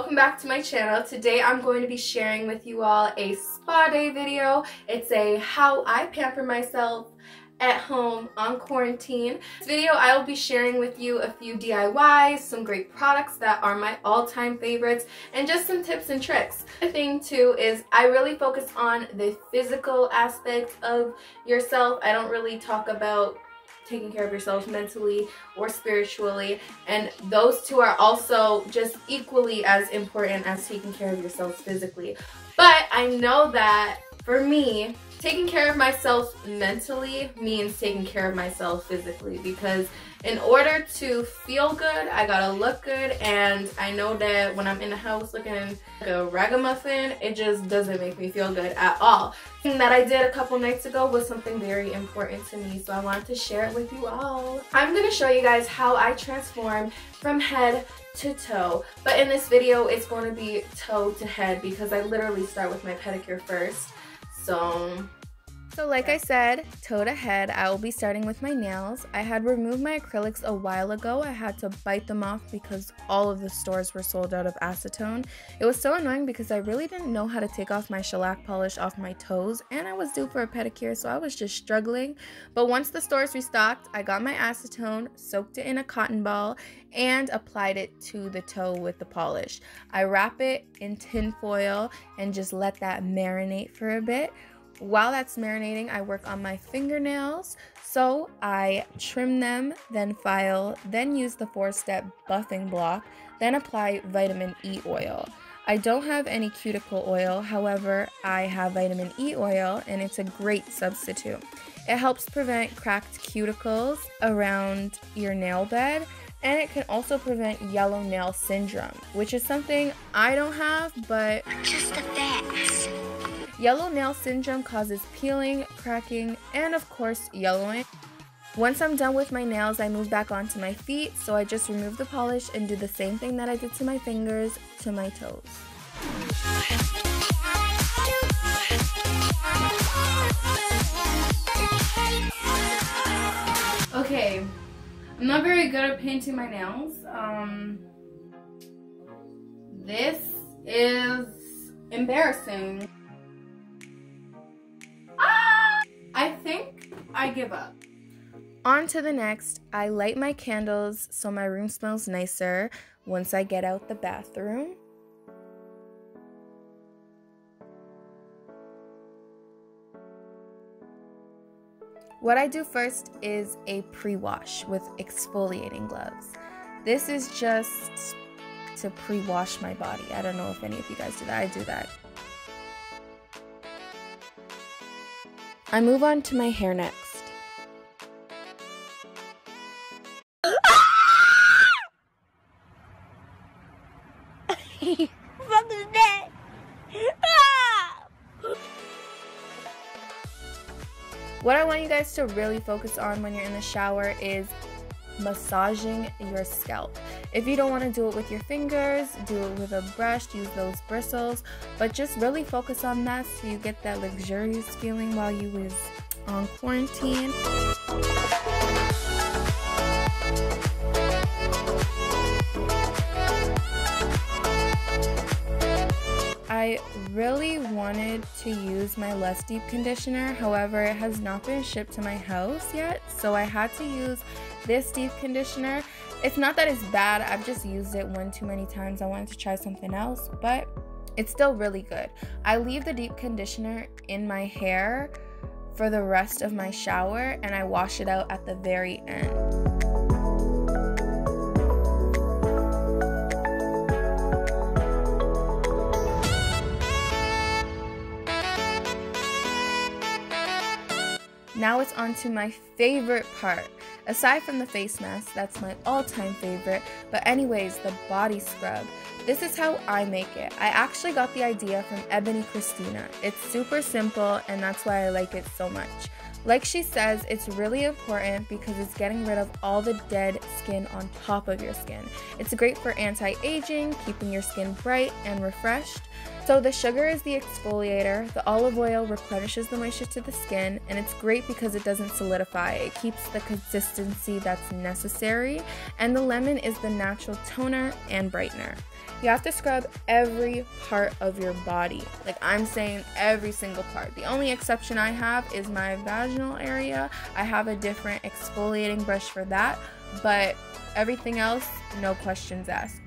welcome back to my channel. Today I'm going to be sharing with you all a spa day video. It's a how I pamper myself at home on quarantine. This video I will be sharing with you a few DIYs, some great products that are my all-time favorites, and just some tips and tricks. The thing too is I really focus on the physical aspects of yourself. I don't really talk about taking care of yourselves mentally or spiritually, and those two are also just equally as important as taking care of yourselves physically. But I know that for me, taking care of myself mentally means taking care of myself physically, because in order to feel good, I gotta look good, and I know that when I'm in the house looking like a ragamuffin, it just doesn't make me feel good at all. The thing that I did a couple nights ago was something very important to me, so I wanted to share it with you all. I'm gonna show you guys how I transform from head to toe, but in this video it's going to be toe to head because I literally start with my pedicure first. So like I said, toe to head, I will be starting with my nails. I had removed my acrylics a while ago. I had to bite them off because all of the stores were sold out of acetone. It was so annoying because I really didn't know how to take off my shellac polish off my toes, and I was due for a pedicure, so I was just struggling. But once the stores restocked, I got my acetone, soaked it in a cotton ball, and applied it to the toe with the polish. I wrap it in tin foil and just let that marinate for a bit. While that's marinating, I work on my fingernails. So I trim them, then file, then use the 4-step buffing block, then apply vitamin E oil. I don't have any cuticle oil, however, I have vitamin E oil, and it's a great substitute. It helps prevent cracked cuticles around your nail bed, and it can also prevent yellow nail syndrome, which is something I don't have, but just the facts. Yellow nail syndrome causes peeling, cracking, and of course yellowing. Once I'm done with my nails, I move back onto my feet, so I just remove the polish and do the same thing that I did to my fingers to my toes. Okay, I'm not very good at painting my nails. This is embarrassing. I think I give up. On to the next. I light my candles so my room smells nicer once I get out the bathroom. What I do first is a pre-wash with exfoliating gloves. This is just to pre-wash my body. I don't know if any of you guys do that. I do that. I move on to my hair next. What I want you guys to really focus on when you're in the shower is massaging your scalp. If you don't want to do it with your fingers, do it with a brush, use those bristles, but just really focus on that so you get that luxurious feeling while you was on quarantine. I really wanted to use my less deep conditioner, however it has not been shipped to my house yet, so I had to use this deep conditioner. It's not that it's bad, I've just used it one too many times. I wanted to try something else, but it's still really good. I leave the deep conditioner in my hair for the rest of my shower, and I wash it out at the very end. Now it's on to my favorite part. Aside from the face mask, that's my all-time favorite, but anyways, the body scrub. This is how I make it. I actually got the idea from Ebony Christina. It's super simple, and that's why I like it so much. Like she says, it's really important because it's getting rid of all the dead skin on top of your skin. It's great for anti-aging, keeping your skin bright and refreshed. So the sugar is the exfoliator, the olive oil replenishes the moisture to the skin, and it's great because it doesn't solidify. It keeps the consistency that's necessary, and the lemon is the natural toner and brightener. You have to scrub every part of your body. Like, I'm saying every single part. The only exception I have is my vaginal area. I have a different exfoliating brush for that, but everything else, no questions asked.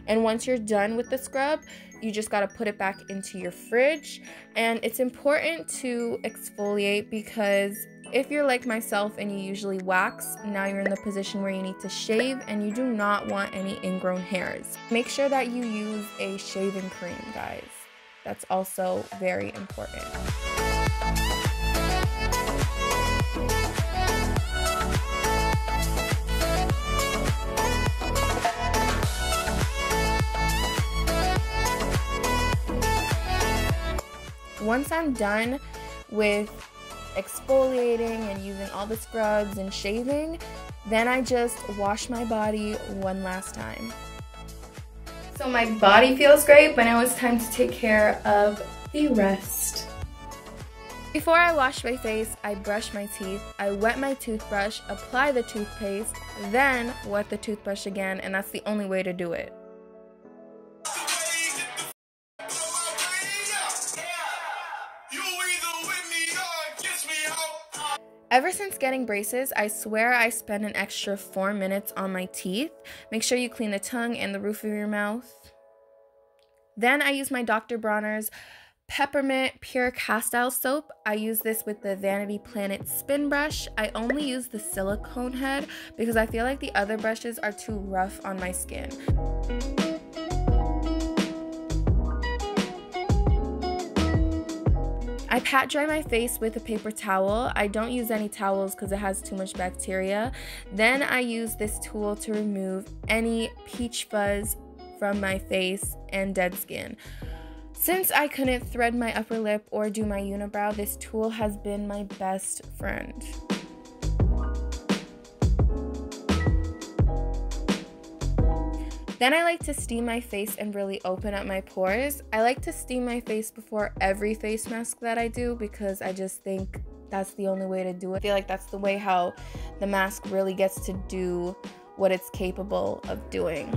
And once you're done with the scrub, you just got to put it back into your fridge. And it's important to exfoliate because if you're like myself and you usually wax, now you're in the position where you need to shave and you do not want any ingrown hairs. Make sure that you use a shaving cream, guys. That's also very important. Once I'm done with exfoliating and using all the scrubs and shaving, then I just wash my body one last time. So my body feels great, but now it's time to take care of the rest. Before I wash my face, I brush my teeth, I wet my toothbrush, apply the toothpaste, then wet the toothbrush again, and that's the only way to do it. Ever since getting braces, I swear I spend an extra 4 minutes on my teeth. Make sure you clean the tongue and the roof of your mouth. Then I use my Dr. Bronner's Peppermint Pure Castile Soap. I use this with the Vanity Planet Spin Brush. I only use the silicone head because I feel like the other brushes are too rough on my skin. I pat dry my face with a paper towel. I don't use any towels because it has too much bacteria. Then I use this tool to remove any peach fuzz from my face and dead skin. Since I couldn't thread my upper lip or do my unibrow, this tool has been my best friend. Then I like to steam my face and really open up my pores. I like to steam my face before every face mask that I do because I just think that's the only way to do it. I feel like that's the way how the mask really gets to do what it's capable of doing.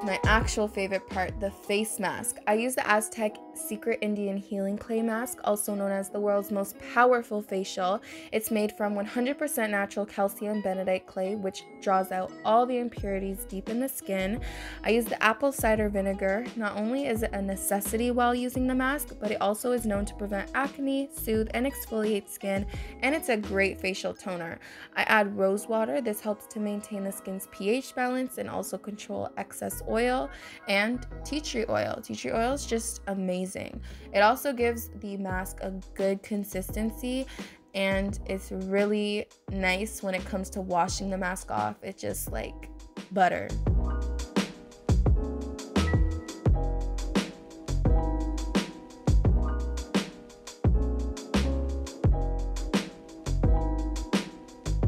My actual favorite part, the face mask. I use the Aztec Secret Indian Healing Clay Mask, also known as the world's most powerful facial. It's made from 100% natural calcium bentonite clay, which draws out all the impurities deep in the skin. I use the apple cider vinegar. Not only is it a necessity while using the mask, but it also is known to prevent acne, soothe and exfoliate skin, and it's a great facial toner. I add rose water. This helps to maintain the skin's pH balance and also control excess oil, and tea tree oil. Tea tree oil is just amazing. It also gives the mask a good consistency, and it's really nice when it comes to washing the mask off. It's just like butter.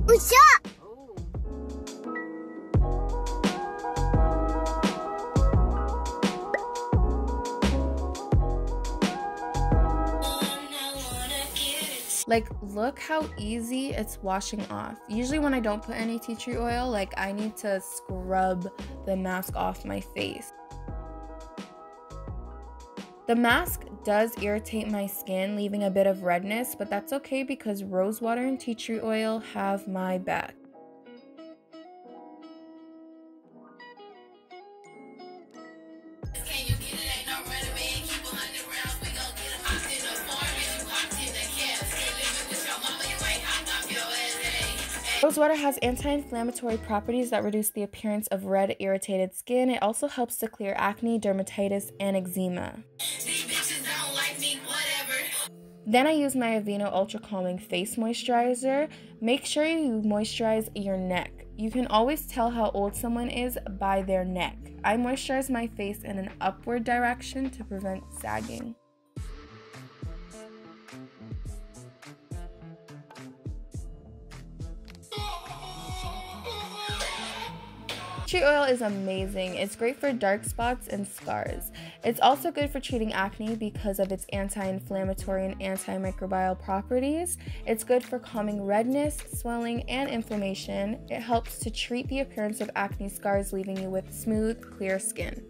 What's up? Like, look how easy it's washing off. Usually when I don't put any tea tree oil, like, I need to scrub the mask off my face. The mask does irritate my skin, leaving a bit of redness, but that's okay because rose water and tea tree oil have my back. Rose water has anti-inflammatory properties that reduce the appearance of red, irritated skin. It also helps to clear acne, dermatitis, and eczema. Then I use my Aveeno Ultra Calming Face Moisturizer. Make sure you moisturize your neck. You can always tell how old someone is by their neck. I moisturize my face in an upward direction to prevent sagging. Tree oil is amazing. It's great for dark spots and scars. It's also good for treating acne because of its anti-inflammatory and antimicrobial properties. It's good for calming redness, swelling, and inflammation. It helps to treat the appearance of acne scars, leaving you with smooth, clear skin.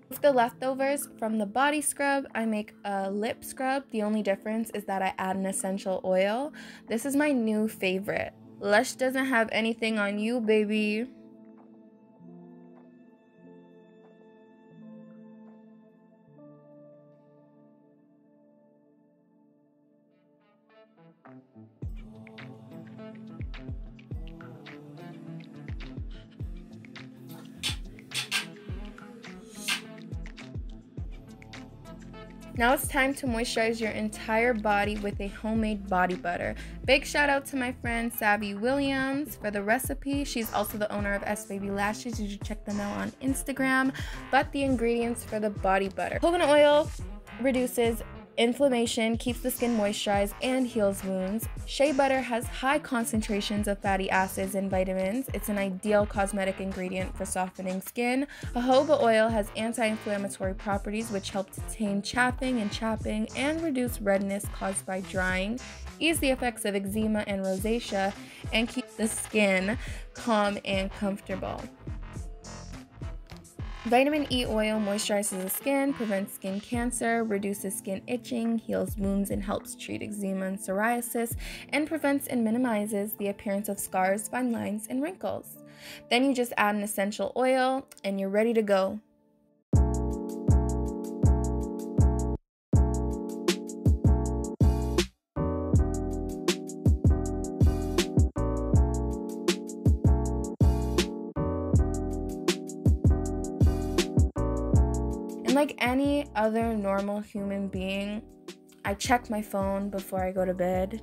With the leftovers from the body scrub, I make a lip scrub. The only difference is that I add an essential oil. This is my new favorite. Lush doesn't have anything on you, baby. Now it's time to moisturize your entire body with a homemade body butter. Big shout out to my friend Savvy Williams for the recipe. She's also the owner of S Baby Lashes. You should check them out on Instagram. But the ingredients for the body butter: coconut oil reduces inflammation, keeps the skin moisturized, and heals wounds. Shea butter has high concentrations of fatty acids and vitamins. It's an ideal cosmetic ingredient for softening skin. Jojoba oil has anti-inflammatory properties which help to tame chafing and chapping and reduce redness caused by drying, ease the effects of eczema and rosacea, and keep the skin calm and comfortable. Vitamin E oil moisturizes the skin, prevents skin cancer, reduces skin itching, heals wounds, and helps treat eczema and psoriasis, and prevents and minimizes the appearance of scars, fine lines, and wrinkles. Then you just add an essential oil, and you're ready to go. Like any other normal human being, I check my phone before I go to bed.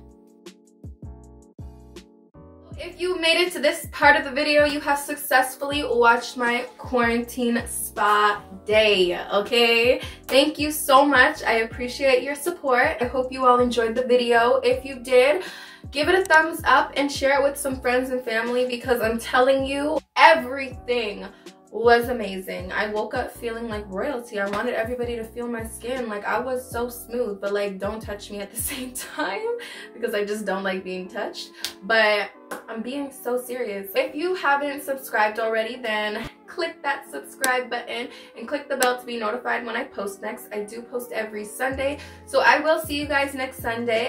If you made it to this part of the video, you have successfully watched my quarantine spa day, okay? Thank you so much. I appreciate your support. I hope you all enjoyed the video. If you did, give it a thumbs up and share it with some friends and family, because I'm telling you, everything was amazing. I woke up feeling like royalty. I wanted everybody to feel my skin. Like, I was so smooth, but like, don't touch me at the same time, because I just don't like being touched. But I'm being so serious. If you haven't subscribed already, then click that subscribe button and click the bell to be notified when I post next. I do post every Sunday, so I will see you guys next Sunday.